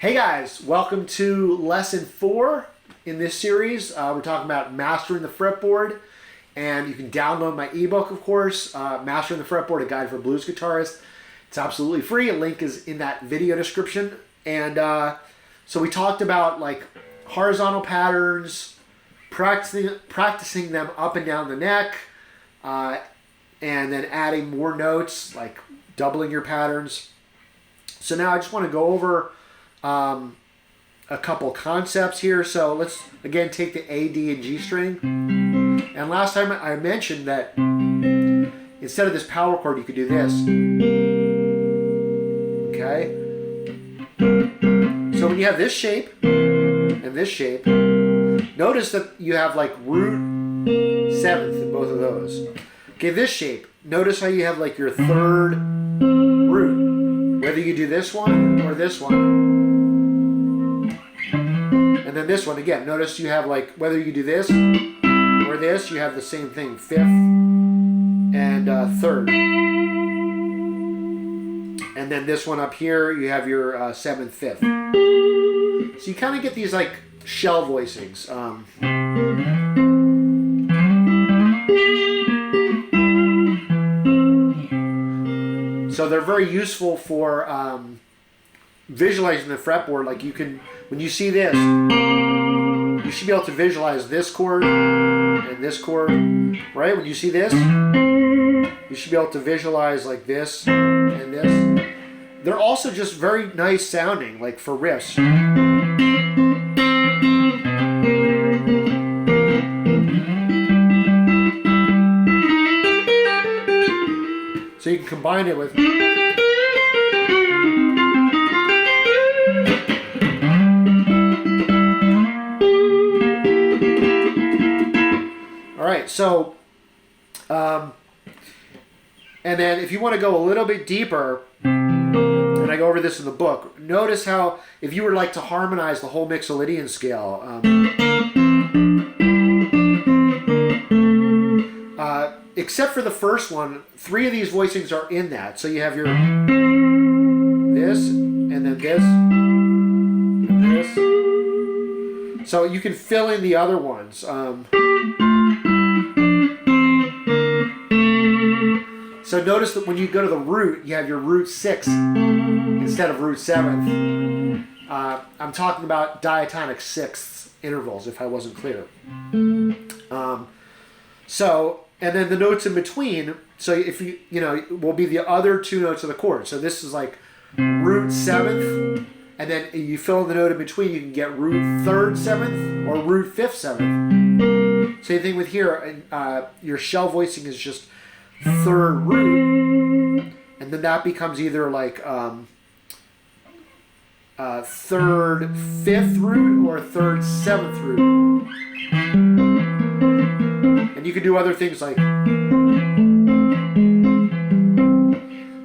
Hey guys, welcome to lesson 4 in this series. We're talking about mastering the fretboard, and you can download my ebook, of course, Mastering the Fretboard, a guide for blues guitarists. It's absolutely free. A link is in that video description. And so we talked about like horizontal patterns, practicing them up and down the neck, and then adding more notes, like doubling your patterns. So now I just want to go over a couple concepts here. So let's again take the A, D, and G string. And last time I mentioned that instead of this power chord, you could do this. Okay? So when you have this shape and this shape, notice that you have like root 7th in both of those. Okay, this shape, notice how you have like your 3rd root, whether you do this one or this one. And then this one, again, notice you have like, whether you do this or this, you have the same thing, 5th and 3rd. And then this one up here, you have your 7th, 5th. So you kind of get these like shell voicings. So they're very useful for visualizing the fretboard. Like you can, when you see this, you should be able to visualize this chord and this chord, right? When you see this, you should be able to visualize like this and this. They're also just very nice sounding, like for riffs. So you can combine it with. All right, so, and then if you want to go a little bit deeper, and I go over this in the book, notice how if you were like to harmonize the whole Mixolydian scale, except for the first one, 3 of these voicings are in that. So you have your this, and then this, and this. So you can fill in the other ones. So notice that when you go to the root, you have your root 6th instead of root 7th. I'm talking about diatonic 6ths intervals, if I wasn't clear. And then the notes in between, so if you will be the other 2 notes of the chord. So this is like root 7th, and then you fill in the note in between, you can get root 3rd 7th or root 5th 7th. Same thing with here, your shell voicing is just 3rd root, and then that becomes either like 3rd 5th root or 3rd 7th root. And you can do other things like.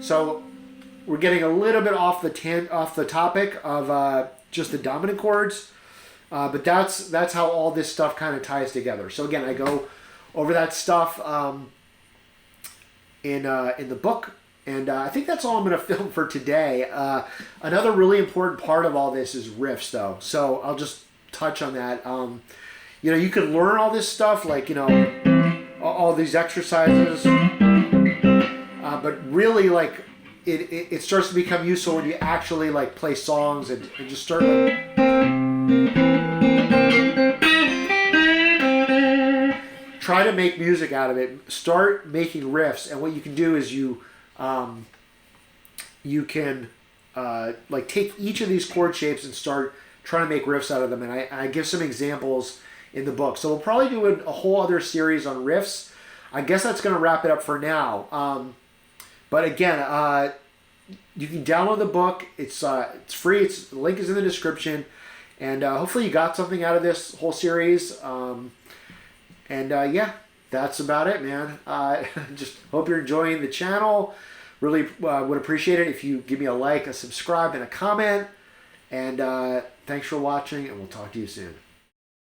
So we're getting a little bit off the topic of just the dominant chords, but that's how all this stuff kind of ties together. So again, I go over that stuff in the book, and I think that's all I'm going to film for today. Another really important part of all this is riffs, though. So I'll just touch on that. You can learn all this stuff, like all these exercises, but really, like it starts to become useful when you actually like play songs and just start. Try to make music out of it. Start making riffs, and what you can do is you can like take each of these chord shapes and start trying to make riffs out of them. And I give some examples in the book. So we'll probably do a whole other series on riffs. I guess that's going to wrap it up for now. But again, you can download the book. It's free. The link is in the description, and hopefully you got something out of this whole series. Yeah, that's about it, man. Just hope you're enjoying the channel. Really would appreciate it if you give me a like, a subscribe, and a comment. And thanks for watching, and we'll talk to you soon.